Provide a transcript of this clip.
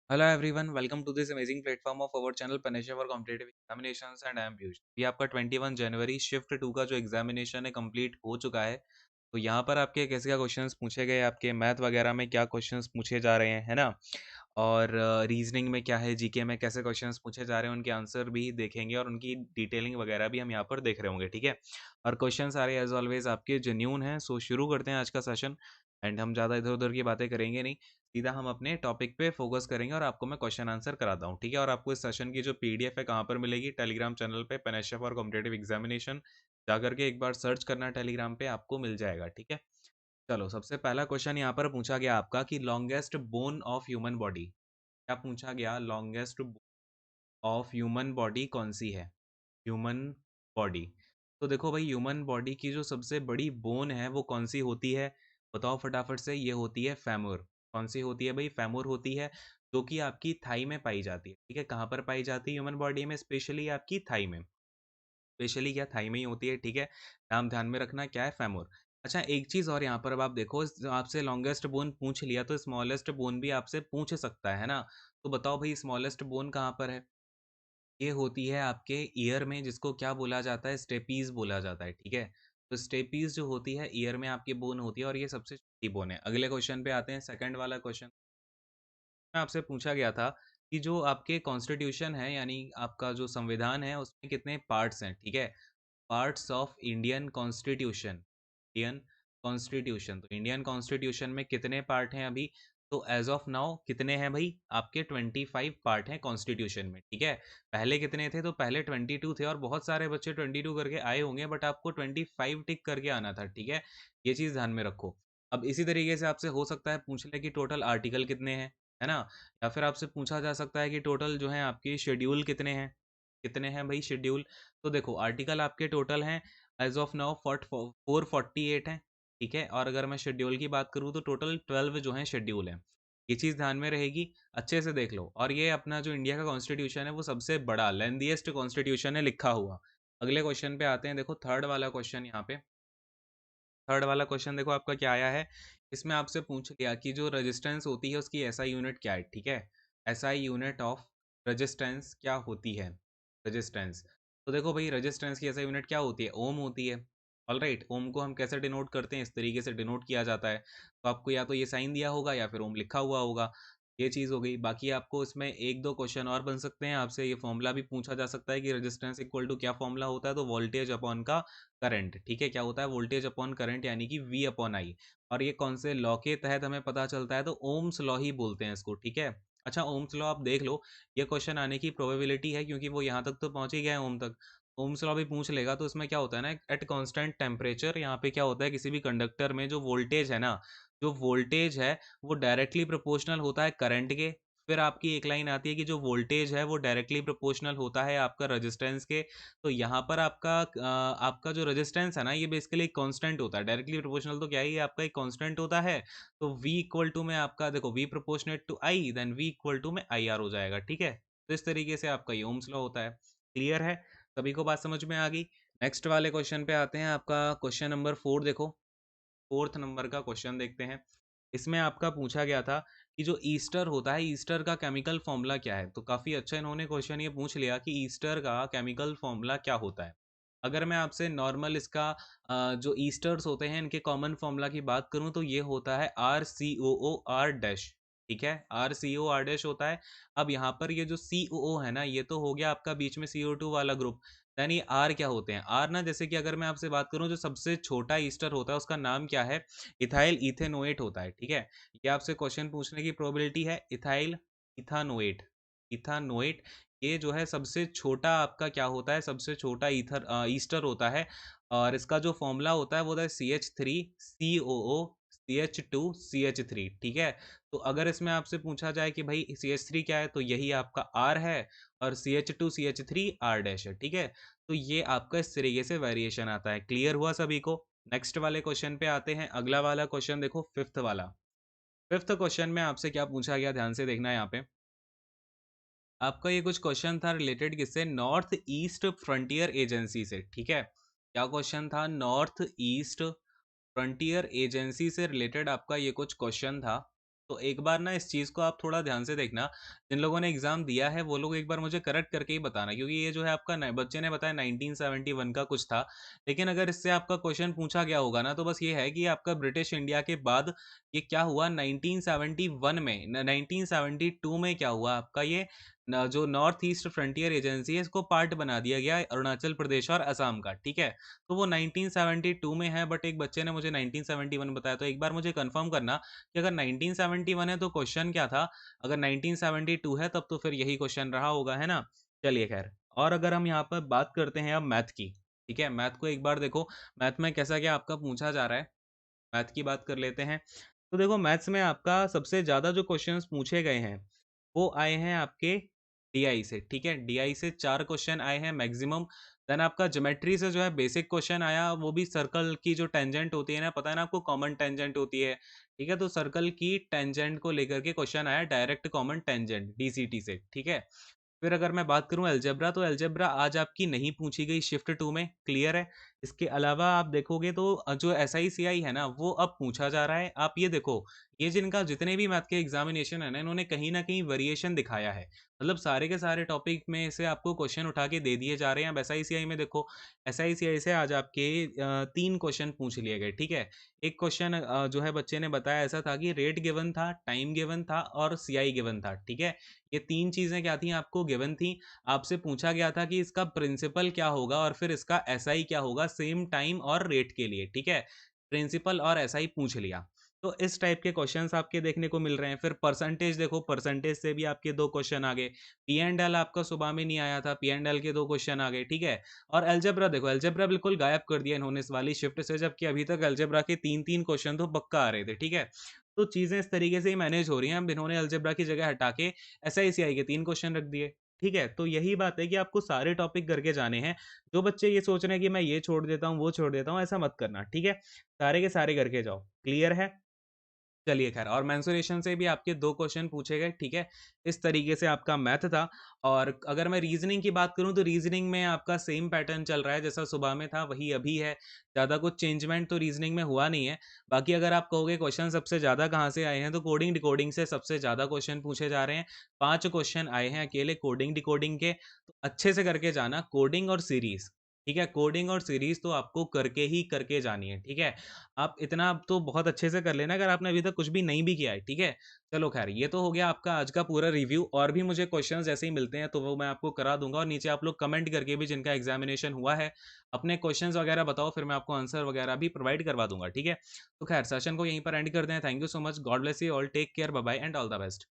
Hello everyone, welcome to this amazing platform of our channel Paneshwar for competitive examinations and I am Piyush. ये आपका 21 जनवरी shift 2 का जो examination है complete हो चुका है। तो यहाँ पर आपके कैसे क्या क्वेश्चंस पूछे गए, आपके मैथ वगैरह में क्या क्वेश्चंस पूछे जा रहे हैं, है ना। और रीजनिंग में क्या है, जीके में कैसे क्वेश्चंस पूछे जा रहे हैं, उनके आंसर भी देखेंगे और उनकी डिटेलिंग वगैरह भी हम यहाँ पर देख रहे होंगे, ठीक है। और क्वेश्चन सारे एज ऑलवेज आपके जेन्यून हैं। सो शुरू करते हैं आज का सेशन। एंड हम ज़्यादा इधर उधर की बातें करेंगे नहीं, सीधा हम अपने टॉपिक पे फोकस करेंगे और आपको मैं क्वेश्चन आंसर कराता हूँ, ठीक है। और आपको इस सेशन की जो पीडीएफ है कहाँ पर मिलेगी, टेलीग्राम चैनल पे पनेश्वर फॉर कॉम्पिटिटिव एग्जामिनेशन जाकर के एक बार सर्च करना टेलीग्राम पे, आपको मिल जाएगा, ठीक है। चलो, सबसे पहला क्वेश्चन यहाँ पर पूछा गया आपका कि longest bone of human body. क्या पूछा गया, लॉन्गेस्ट ऑफ ह्यूमन बॉडी कौन सी है, ह्यूमन बॉडी। तो देखो भाई, ह्यूमन बॉडी की जो सबसे बड़ी बोन है वो कौन सी होती है, बताओ फटाफट से। ये होती है फेमur। कौन सी होती है भाई, फेमur होती है, जो कि आपकी थाई में पाई जाती है, ठीक है। कहाँ पर पाई जाती है ह्यूमन बॉडी में, स्पेशली आपकी थाई में। स्पेशली क्या थाई में ही होती है, ठीक है। नाम ध्यान में रखना क्या है, फेमur। अच्छा, एक चीज और यहाँ पर अब आप देखो, आपसे लॉन्गेस्ट बोन पूछ लिया तो स्मॉलेस्ट बोन भी आपसे पूछ सकता है ना। तो बताओ भाई, स्मॉलेस्ट बोन कहाँ पर है। ये होती है आपके ईयर में, जिसको क्या बोला जाता है, स्टेपीज बोला जाता है, ठीक है। तो स्टेपीज जो होती है ईयर में आपकी बोन होती है और ये सबसे छोटी बोन है। अगले क्वेश्चन पे आते हैं, सेकंड वाला क्वेश्चन में आपसे पूछा गया था कि जो आपके कॉन्स्टिट्यूशन है, यानी आपका जो संविधान है, उसमें कितने पार्ट्स हैं, ठीक है। Parts of Indian constitution, Indian constitution. तो इंडियन कॉन्स्टिट्यूशन में कितने पार्ट हैं अभी, तो एज ऑफ नाउ कितने हैं भाई, आपके 25 पार्ट हैं कॉन्स्टिट्यूशन में, ठीक है। पहले कितने थे, तो पहले 22 थे और बहुत सारे बच्चे 22 करके आए होंगे, बट आपको 25 टिक करके आना था, ठीक है। ये चीज़ ध्यान में रखो। अब इसी तरीके से आपसे हो सकता है पूछ ले कि टोटल आर्टिकल कितने हैं, है ना। या फिर आपसे पूछा जा सकता है कि टोटल जो है आपकी शेड्यूल कितने हैं, कितने हैं भाई शेड्यूल। तो देखो, आर्टिकल आपके टोटल हैं एज ऑफ नाउ 448 हैं, ठीक है। और अगर मैं शेड्यूल की बात करूँ तो टोटल 12 जो हैं शेड्यूल हैं। ये चीज़ ध्यान में रहेगी, अच्छे से देख लो। और ये अपना जो इंडिया का कॉन्स्टिट्यूशन है वो सबसे बड़ा लेंथीएस्ट कॉन्स्टिट्यूशन है लिखा हुआ। अगले क्वेश्चन पे आते हैं, देखो थर्ड वाला क्वेश्चन यहाँ पे। थर्ड वाला क्वेश्चन देखो आपका क्या आया है। इसमें आपसे पूछ लिया कि जो रेजिस्टेंस होती है उसकी एसआई यूनिट क्या है, ठीक है। एसआई यूनिट ऑफ रेजिस्टेंस क्या होती है, रेजिस्टेंस। तो देखो भाई, रेजिस्टेंस की एसआई यूनिट क्या होती है, ओम होती है। ऑल राइट, ओम को हम कैसे डिनोट करते हैं, इस तरीके से डिनोट किया जाता है। तो आपको या तो ये साइन दिया होगा या फिर ओम लिखा हुआ होगा। ये चीज़ हो गई। बाकी आपको इसमें एक दो क्वेश्चन और बन सकते हैं, आपसे ये फॉर्मूला भी पूछा जा सकता है कि रेजिस्टेंस इक्वल टू क्या फॉर्मूला होता है, तो वोल्टेज अपॉन का करंट, ठीक है। क्या होता है, वोल्टेज अपॉन करंट, यानी कि वी अपॉन आई। और ये कौन से लॉ के तहत हमें पता चलता है, तो ओम्स लॉ ही बोलते हैं इसको, ठीक है। अच्छा, ओम्स लॉ आप देख लो, ये क्वेश्चन आने की प्रोबेबिलिटी है क्योंकि वो यहाँ तक तो पहुंच ही गया है ओम तक। ओम्स लॉ भी पूछ लेगा तो इसमें क्या होता है ना, एट कांस्टेंट टेम्परेचर, यहाँ पे क्या होता है, किसी भी कंडक्टर में जो वोल्टेज है ना, जो वोल्टेज है वो डायरेक्टली प्रोपोर्शनल होता है करंट के। फिर आपकी एक लाइन आती है कि जो वोल्टेज है वो डायरेक्टली प्रोपोर्शनल होता है आपका रेजिस्टेंस के। तो यहाँ पर आपका जो रेजिस्टेंस है ना, ये बेसिकली एक कांस्टेंट होता है, डायरेक्टली प्रोपोर्शनल तो क्या ही है, आपका एक कांस्टेंट होता है। तो v इक्वल टू में आपका देखो, v proportionate to i, then v equal to में आई आर हो जाएगा, ठीक है। तो इस तरीके से आपका ये ओम्स लॉ होता है। क्लियर है, सभी को बात समझ में आ गई। नेक्स्ट वाले क्वेश्चन पे आते हैं, आपका क्वेश्चन नंबर 4 देखो। फोर्थ नंबर का क्वेश्चन देखते हैं। इसमें आपका पूछा गया था कि जो ईस्टर होता है, ईस्टर का केमिकल फॉर्मूला क्या है। तो काफ़ी अच्छा इन्होंने क्वेश्चन ये पूछ लिया कि ईस्टर का केमिकल फॉर्मूला क्या होता है। अगर मैं आपसे नॉर्मल इसका जो ईस्टर्स होते हैं इनके कॉमन फॉर्मूला की बात करूं तो ये होता है R C O O R dash, ठीक है। R C O R dash होता है। अब यहाँ पर ये जो सी ओ ओ है ना, ये तो हो गया आपका बीच में CO2 वाला ग्रुप। यानी आर क्या होते हैं, आर ना, जैसे कि अगर मैं आपसे बात करूं जो सबसे छोटा ईस्टर होता है उसका नाम क्या है, इथाइल इथेनोएट होता है, ठीक है। ये आपसे क्वेश्चन पूछने की प्रोबेबिलिटी है, इथाइल इथानोएट, इथानोएट। ये जो है सबसे छोटा आपका क्या होता है, सबसे छोटा ईस्टर होता है। और इसका जो फॉर्मूला होता है वो होता है CH3COO CH2CH3, ठीक है। तो अगर इसमें आपसे पूछा जाए कि भाई CH3 क्या है, तो यही आपका R है। और CH2CH3 R डैश है, ठीक है। तो ये आपका इस तरीके से वेरिएशन आता है। क्लियर हुआ सभी को। नेक्स्ट वाले क्वेश्चन पे आते हैं। अगला वाला क्वेश्चन देखो, फिफ्थ वाला। फिफ्थ क्वेश्चन में आपसे क्या पूछा गया, ध्यान से देखना यहाँ पे। आपका ये कुछ क्वेश्चन था रिलेटेड किससे, नॉर्थ ईस्ट फ्रंटियर एजेंसी से, ठीक है। क्या क्वेश्चन था, नॉर्थ ईस्ट फ्रंटियर एजेंसी से रिलेटेड आपका ये कुछ क्वेश्चन था। तो एक बार ना इस चीज़ को आप थोड़ा ध्यान से देखना, जिन लोगों ने एग्ज़ाम दिया है वो लोग एक बार मुझे करेक्ट करके ही बताना, क्योंकि ये जो है आपका न बच्चे ने बताया 1971 का कुछ था। लेकिन अगर इससे आपका क्वेश्चन पूछा गया होगा ना, तो बस ये है कि आपका ब्रिटिश इंडिया के बाद ये क्या हुआ 1971 में, 1972 में क्या हुआ आपका ये जो नॉर्थ ईस्ट फ्रंटियर एजेंसी है इसको पार्ट बना दिया गया अरुणाचल प्रदेश और असम का, ठीक है। तो वो 1972 में है, बट एक बच्चे ने मुझे 1971 बताया, तो एक बार मुझे कंफर्म करना कि अगर 1971 है तो क्वेश्चन क्या था, अगर 1972 है तब तो फिर यही क्वेश्चन रहा होगा, है ना। चलिए खैर, और अगर हम यहाँ पर बात करते हैं अब मैथ की, ठीक है, मैथ को एक बार देखो, मैथ में कैसा क्या आपका पूछा जा रहा है, मैथ की बात कर लेते हैं। तो देखो मैथ्स में आपका सबसे ज़्यादा जो क्वेश्चंस पूछे गए हैं वो आए हैं आपके डीआई से, ठीक है, डीआई से 4 क्वेश्चन आए हैं मैक्सिमम। देन आपका ज्योमेट्री से जो है बेसिक क्वेश्चन आया, वो भी सर्कल की जो टेंजेंट होती है ना, पता है ना आपको, कॉमन टेंजेंट होती है, ठीक है, तो सर्कल की टेंजेंट को लेकर के क्वेश्चन आया, डायरेक्ट कॉमन टेंजेंट डीसीटी से, ठीक है। फिर अगर मैं बात करूं अलजेब्रा, तो अलजेब्रा आज आपकी नहीं पूछी गई शिफ्ट 2 में, क्लियर है। इसके अलावा आप देखोगे तो जो एस आई सी आई है ना वो अब पूछा जा रहा है। आप ये देखो, ये जिनका जितने भी मैथ के एग्जामिनेशन है ना, इन्होंने कहीं ना कहीं वेरिएशन दिखाया है, मतलब सारे के सारे टॉपिक में से आपको क्वेश्चन उठा के दे दिए जा रहे हैं। अब एस आई सी आई में देखो, एस आई सी आई से आज आपके 3 क्वेश्चन पूछ लिए गए, ठीक है। एक क्वेश्चन जो है बच्चे ने बताया ऐसा था कि रेट गिवन था, टाइम गिवन था और सी आई गिवन था, ठीक है। ये 3 चीज़ें क्या थी आपको गिवन थी। आपसे पूछा गया था कि इसका प्रिंसिपल क्या होगा और फिर इसका एसआई क्या होगा सेम टाइम और रेट के लिए, ठीक है। प्रिंसिपल और एसआई पूछ लिया। तो इस टाइप के क्वेश्चंस आपके देखने को मिल रहे हैं। फिर परसेंटेज देखो, परसेंटेज से भी आपके 2 क्वेश्चन आ गए। पी एंड एल आपका सुबह में नहीं आया था, पी एंड एल के 2 क्वेश्चन आ गए, ठीक है। और अलजेब्रा देखो, अलजेब्रा बिल्कुल गायब कर दिया इन्होंने इस वाली शिफ्ट से, जबकि अभी तक अलजेब्रा के 3-3 क्वेश्चन तो पक्का आ रहे थे, ठीक है। तो चीज़ें इस तरीके से ही मैनेज हो रही हैं। अब इन्होंने अलजेब्रा की जगह हटा के एसआईसीआई के 3 क्वेश्चन रख दिए, ठीक है। तो यही बात है कि आपको सारे टॉपिक करके जाने हैं। जो बच्चे ये सोच रहे हैं कि मैं ये छोड़ देता हूँ, वो छोड़ देता हूँ, ऐसा मत करना, ठीक है। सारे के सारे करके जाओ, क्लियर है। चलिए खैर, और मेंसुरेशन से भी आपके 2 क्वेश्चन पूछे गए, ठीक है। इस तरीके से आपका मैथ था। और अगर मैं रीजनिंग की बात करूं, तो रीजनिंग में आपका सेम पैटर्न चल रहा है जैसा सुबह में था, वही अभी है। ज़्यादा कुछ चेंजमेंट तो रीजनिंग में हुआ नहीं है। बाकी अगर आप कहोगे क्वेश्चन सबसे ज़्यादा कहाँ से आए हैं, तो कोडिंग डिकोडिंग से सबसे ज़्यादा क्वेश्चन पूछे जा रहे हैं। 5 क्वेश्चन आए हैं अकेले कोडिंग डिकोडिंग के। तो अच्छे से करके जाना कोडिंग और सीरीज, ठीक है। कोडिंग और सीरीज तो आपको करके ही करके जानी है, ठीक है। आप इतना तो बहुत अच्छे से कर लेना अगर आपने अभी तक कुछ भी नहीं भी किया है, ठीक है। चलो खैर, ये तो हो गया आपका आज का पूरा रिव्यू। और भी मुझे क्वेश्चंस जैसे ही मिलते हैं तो वो मैं आपको करा दूंगा, और नीचे आप लोग कमेंट करके भी जिनका एग्जामिनेशन हुआ है अपने क्वेश्चंस वगैरह बताओ, फिर मैं आपको आंसर वगैरह भी प्रोवाइड करवा दूंगा, ठीक है। तो खैर सेशन को यहीं पर एंड करते हैं। Thank you so much, god bless you all, take care, bye bye and all the best.